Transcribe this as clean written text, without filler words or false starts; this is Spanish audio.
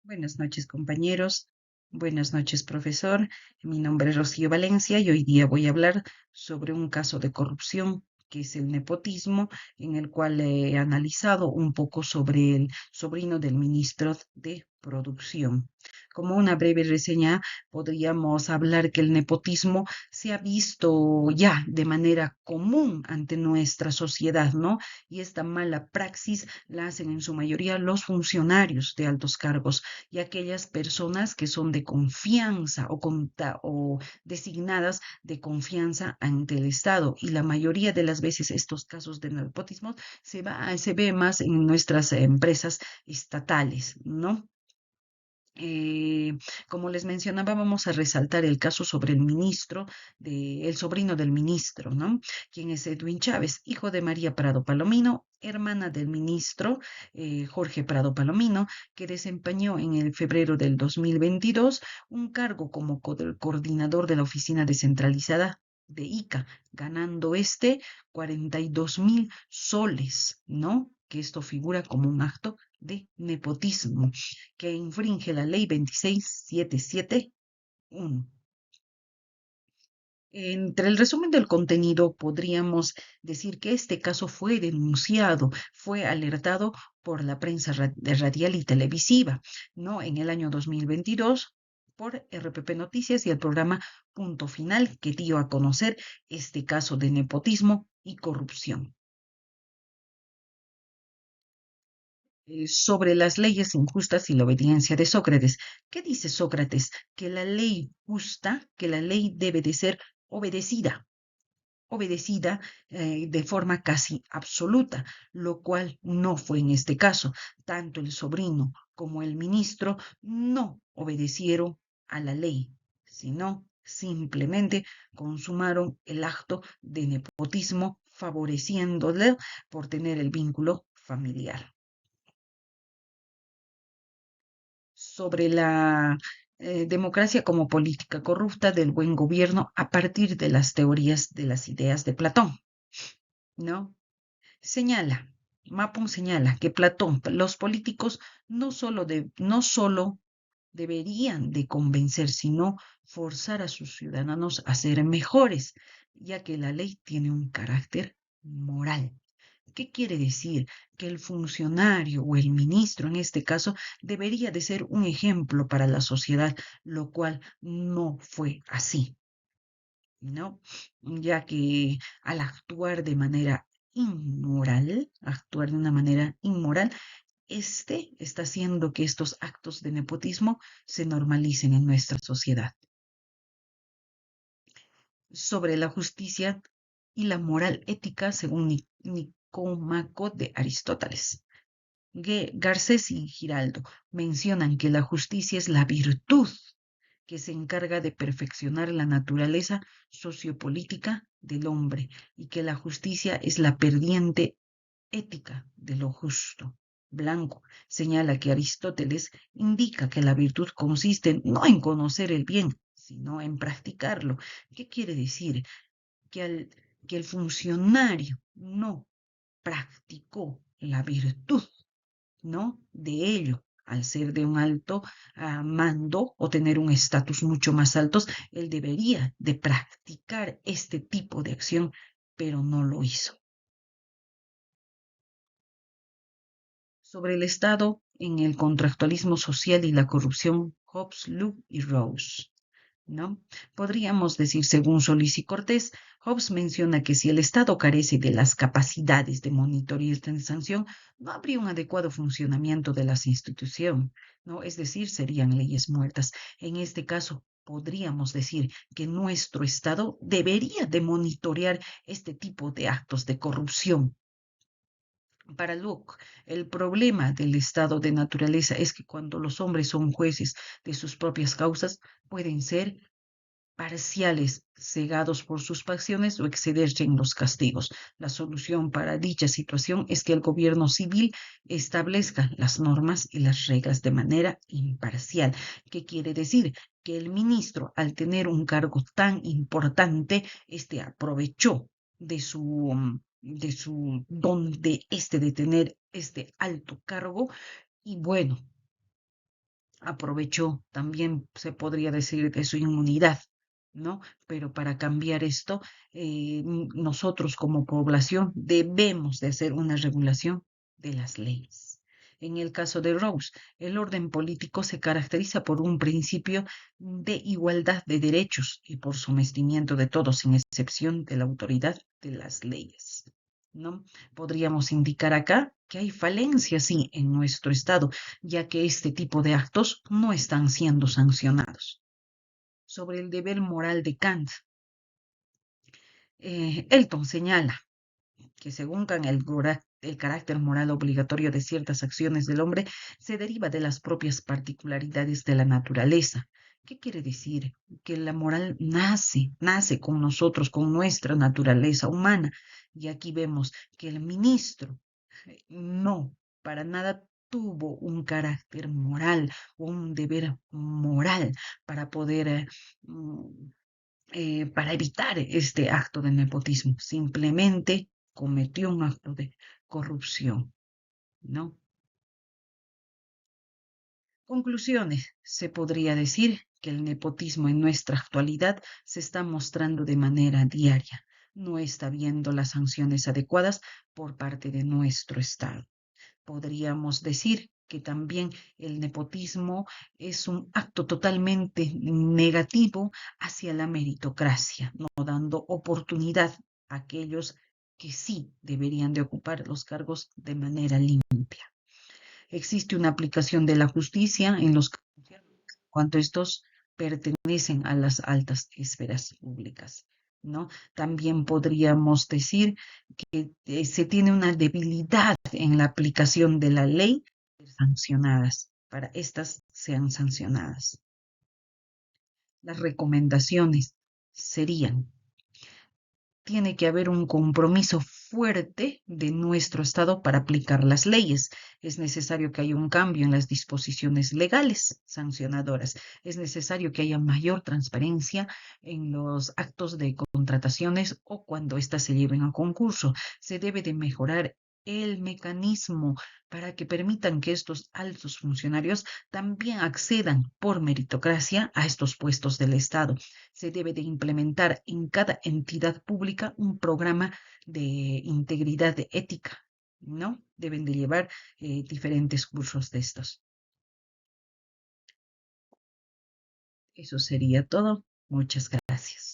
Buenas noches, compañeros. Buenas noches, profesor. Mi nombre es Rocío Valencia y hoy día voy a hablar sobre un caso de corrupción que es el nepotismo, en el cual he analizado un poco sobre el sobrino del ministro de Producción. Como una breve reseña, podríamos hablar que el nepotismo se ha visto ya de manera común ante nuestra sociedad, ¿no? Y esta mala praxis la hacen en su mayoría los funcionarios de altos cargos y aquellas personas que son de confianza o designadas de confianza ante el Estado. Y la mayoría de las veces estos casos de nepotismo se ve más en nuestras empresas estatales, ¿no? Eh, Como les mencionaba, vamos a resaltar el caso sobre el sobrino del ministro, ¿no? Quien es Edwin Chávez, hijo de María Prado Palomino, hermana del ministro Jorge Prado Palomino, que desempeñó en el febrero del 2022 un cargo como coordinador de la oficina descentralizada de Ica, ganando 42.000 soles, ¿no? Que esto figura como un acto de nepotismo que infringe la ley 26771. Entre el resumen del contenido, podríamos decir que este caso fue denunciado, fue alertado por la prensa radial y televisiva, ¿no? En el año 2022 por RPP Noticias y el programa Punto Final, que dio a conocer este caso de nepotismo y corrupción. Sobre las leyes injustas y la obediencia de Sócrates. ¿Qué dice Sócrates? Que la ley justa, que la ley debe de ser obedecida, obedecida de forma casi absoluta, lo cual no fue en este caso. Tanto el sobrino como el ministro no obedecieron a la ley, sino simplemente consumaron el acto de nepotismo, favoreciéndole por tener el vínculo familiar. Sobre la democracia como política corrupta del buen gobierno a partir de las teorías de las ideas de Platón, ¿no? Señala, Mapon señala que Platón, los políticos no solo deberían de convencer, sino forzar a sus ciudadanos a ser mejores, ya que la ley tiene un carácter moral. ¿Qué quiere decir? Que el funcionario o el ministro, en este caso, debería de ser un ejemplo para la sociedad, lo cual no fue así, ¿no? Ya que al actuar de una manera inmoral, este está haciendo que estos actos de nepotismo se normalicen en nuestra sociedad. Sobre la justicia y la moral ética, según Nicómaco de Aristóteles. Garcés y Giraldo mencionan que la justicia es la virtud que se encarga de perfeccionar la naturaleza sociopolítica del hombre y que la justicia es la perdiente ética de lo justo. Blanco señala que Aristóteles indica que la virtud consiste no en conocer el bien, sino en practicarlo. ¿Qué quiere decir? Que, al, que el funcionario no practicó la virtud, ¿no? De ello, al ser de un alto mando o tener un estatus mucho más alto, él debería de practicar este tipo de acción, pero no lo hizo. Sobre el Estado en el contractualismo social y la corrupción, Hobbes, Locke y Rawls, ¿no? Podríamos decir, según Solís y Cortés, Hobbes menciona que si el Estado carece de las capacidades de monitoreo y de sanción, no habría un adecuado funcionamiento de las instituciones, ¿no? Es decir, serían leyes muertas. En este caso, podríamos decir que nuestro Estado debería de monitorear este tipo de actos de corrupción. Para Locke, el problema del estado de naturaleza es que cuando los hombres son jueces de sus propias causas, pueden ser parciales, cegados por sus pasiones o excederse en los castigos. La solución para dicha situación es que el gobierno civil establezca las normas y las reglas de manera imparcial. ¿Qué quiere decir? Que el ministro, al tener un cargo tan importante, este aprovechó de su don de tener este alto cargo y bueno, aprovechó también, se podría decir, de su inmunidad, ¿no? Pero para cambiar esto, nosotros como población debemos de hacer una regulación de las leyes. En el caso de Rose, el orden político se caracteriza por un principio de igualdad de derechos y por sometimiento de todos, sin excepción de la autoridad de las leyes. ¿No? Podríamos indicar acá que hay falencias, sí, en nuestro Estado, ya que este tipo de actos no están siendo sancionados. Sobre el deber moral de Kant, Elton señala que según Kant el carácter moral obligatorio de ciertas acciones del hombre se deriva de las propias particularidades de la naturaleza. ¿Qué quiere decir? Que la moral nace con nosotros, con nuestra naturaleza humana. Y aquí vemos que el ministro no, para nada tuvo un carácter moral o un deber moral para poder, para evitar este acto de nepotismo. Simplemente cometió un acto de corrupción, ¿no? Conclusiones. Se podría decir que el nepotismo en nuestra actualidad se está mostrando de manera diaria. No está viendo las sanciones adecuadas por parte de nuestro Estado. Podríamos decir que también el nepotismo es un acto totalmente negativo hacia la meritocracia, no dando oportunidad a aquellos que sí deberían de ocupar los cargos de manera limpia. Existe una aplicación de la justicia en los casos cuando estos pertenecen a las altas esferas públicas, ¿no? También podríamos decir que se tiene una debilidad en la aplicación de la ley sancionadas, para estas sean sancionadas. Las recomendaciones serían tiene que haber un compromiso fuerte de nuestro Estado para aplicar las leyes. Es necesario que haya un cambio en las disposiciones legales sancionadoras. Es necesario que haya mayor transparencia en los actos de contrataciones o cuando éstas se lleven a concurso. Se debe de mejorar el mecanismo para que permitan que estos altos funcionarios también accedan por meritocracia a estos puestos del Estado. Se debe de implementar en cada entidad pública un programa de integridad de ética, ¿no? Deben de llevar diferentes cursos de estos. Eso sería todo. Muchas gracias.